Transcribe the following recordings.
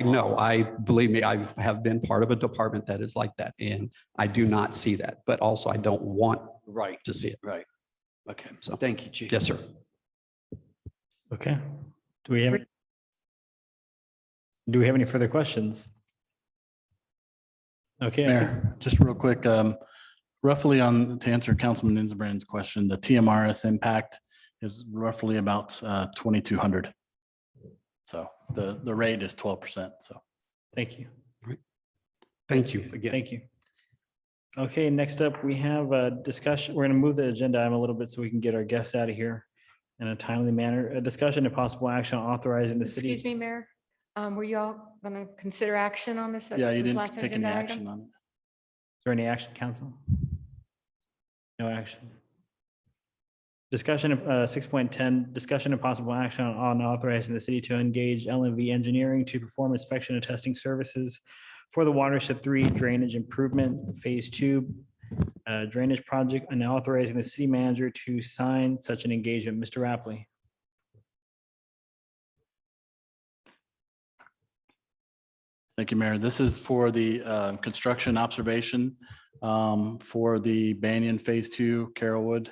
No, I believe me, I have been part of a department that is like that, and I do not see that, but also I don't want Right, to see it. right. Okay, So, thank you, Chief. yes, sir. Okay. Do we have any further questions? Okay. I think- Mayor, just real quick, roughly to answer Councilman Insbrand's question, the TMRS impact is roughly about 2,200. So the rate is 12%. So Thank you. Thank you again. Thank you. Okay, next up, we have a discussion. We're going to move the agenda item a little bit so we can get our guests out of here in a timely manner. A discussion and possible action on authorizing the city. Excuse me, Mayor. Were you all going to consider action on this? yeah, you this didn't last take any agenda item? action on it. Is there any action, council? No action. Discussion of 6.10, discussion and possible action on authorizing the city to engage LNV Engineering to perform inspection and testing services for the Watershed 3 Drainage Improvement Phase 2 drainage project and authorizing the city manager to sign such an engagement. Mr. Rapley. Thank you, Mayor. This is for the construction observation for the Banyan Phase 2 Carrollwood.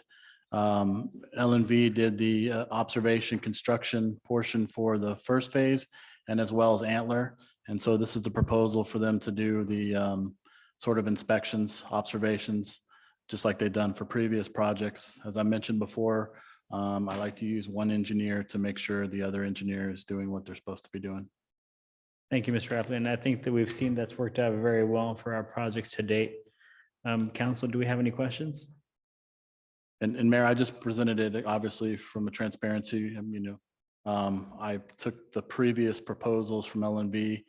LNV did the observation construction portion for the first phase and as well as Antler. And so this is the proposal for them to do the sort of inspections, observations, just like they've done for previous projects. As I mentioned before, I like to use one engineer to make sure the other engineer is doing what they're supposed to be doing. Thank you, Mr. Rapley. And I think that we've seen that's worked out very well for our projects to date. Council, do we have any questions? And Mayor, I just presented it obviously from a transparency, I took the previous proposals from LNV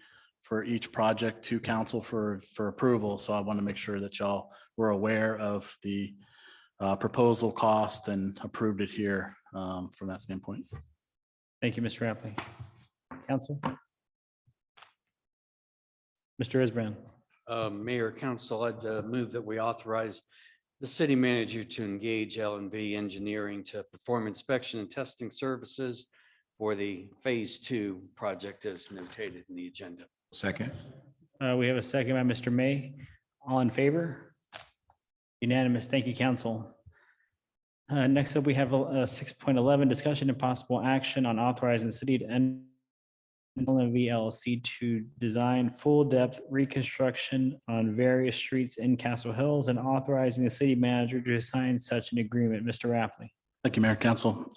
for each project to council for approval. So I want to make sure that y'all were aware of the proposal cost and approved it here from that standpoint. Thank you, Mr. Rapley. Council? Mr. Isbrand. Mayor, Council, I'd move that we authorize the city manager to engage LNV Engineering to perform inspection and testing services for the Phase 2 project as notated in the agenda. Second. We have a second by Mr. May. All in favor? Unanimous. Thank you, council. Next up, we have 6.11, discussion and possible action on authorizing the city to end LNV LLC to design full depth reconstruction on various streets in Castle Hills and authorizing the city manager to sign such an agreement. Mr. Rapley. Thank you, Mayor, Council.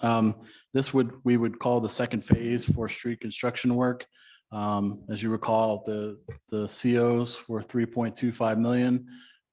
We would call the second phase for street construction work. As you recall, the COs were 3.25 million.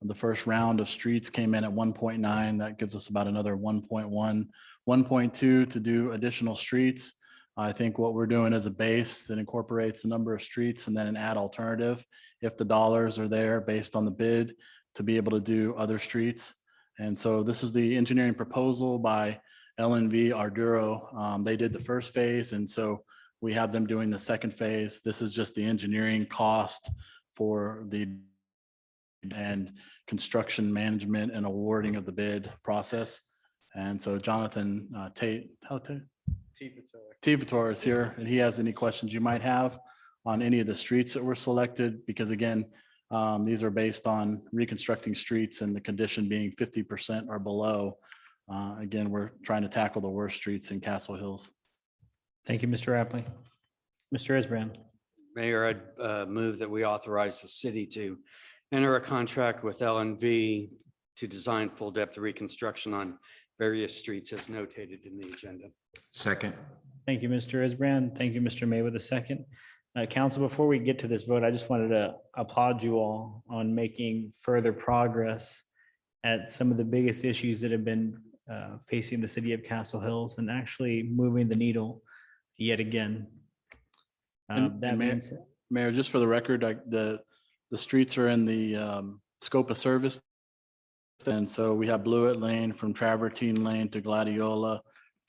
The first round of streets came in at 1.9. That gives us about another 1.1, 1.2 to do additional streets. I think what we're doing is a base that incorporates a number of streets and then an add alternative if the dollars are there based on the bid to be able to do other streets. And so this is the engineering proposal by LNV Arduro. They did the first phase, and so we have them doing the second phase. This is just the engineering cost for the and construction management and awarding of the bid process. And so Jonathan Tivator is here, and he has any questions you might have on any of the streets that were selected, because again, these are based on reconstructing streets and the condition being 50% or below. Again, we're trying to tackle the worst streets in Castle Hills. Thank you, Mr. Rapley. Mr. Isbrand. Mayor, I'd move that we authorize the city to enter a contract with LNV to design full depth reconstruction on various streets as notated in the agenda. Second. Thank you, Mr. Isbrand. Thank you, Mr. May with a second. Council, before we get to this vote, I just wanted to applaud you all on making further progress at some of the biggest issues that have been facing the city of Castle Hills and actually moving the needle yet again. And That Mayor- means, Mayor, just for the record, the streets are in the scope of service. And so we have Blewett Lane from Travertine Lane to Gladiola,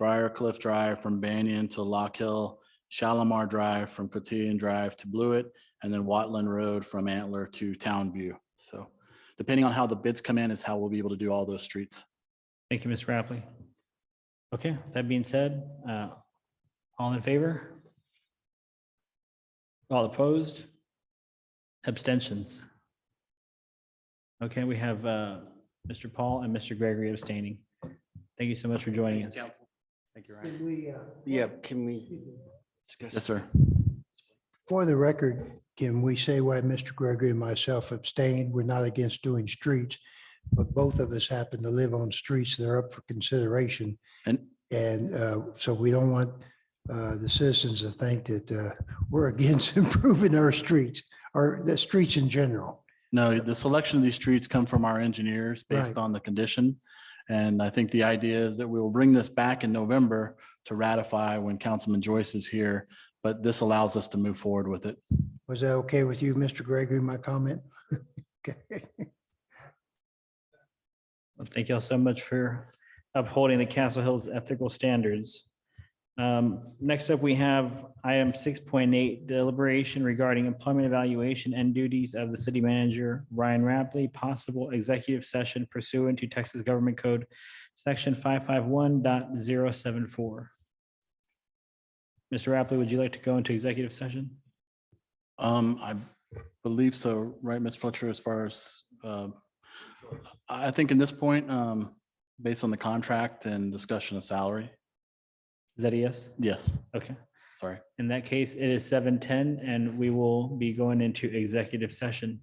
Briarcliff Drive from Banyan to Lock Hill, Shalimar Drive from Cotillion Drive to Blewett, and then Watland Road from Antler to Town View. So depending on how the bids come in is how we'll be able to do all those streets. thank you, Mr. Rapley. Okay, that being said, all in favor? All opposed? Abstentions? Okay, we have Mr. Paul and Mr. Gregory abstaining. Thank you so much for joining us. Thank you, Ryan. Yeah, can we discuss? Yes, sir. For the record, can we say why Mr. Gregory and myself abstained? We're not against doing streets, but both of us happen to live on streets that are up for consideration. And And so we don't want the citizens to think that we're against improving our streets or the streets in general. no, the selection of these streets come from our engineers based Right. on the condition. And I think the idea is that we will bring this back in November to ratify when Councilman Joyce is here, but this allows us to move forward with it. Was that okay with you, Mr. Gregory, my comment? Okay. Well, thank you all so much for upholding the Castle Hills ethical standards. Next up, we have item 6.8 deliberation regarding employment evaluation and duties of the city manager, Ryan Rapley, possible executive session pursuant to Texas Government Code, section 551.074. Mr. Rapley, would you like to go into executive session? I believe so, right, Ms. Fletcher, as far as, I think in this point, based on the contract and discussion of salary, Is that a yes? yes, Okay. sorry. In that case, it is 7:10 and we will be going into executive session.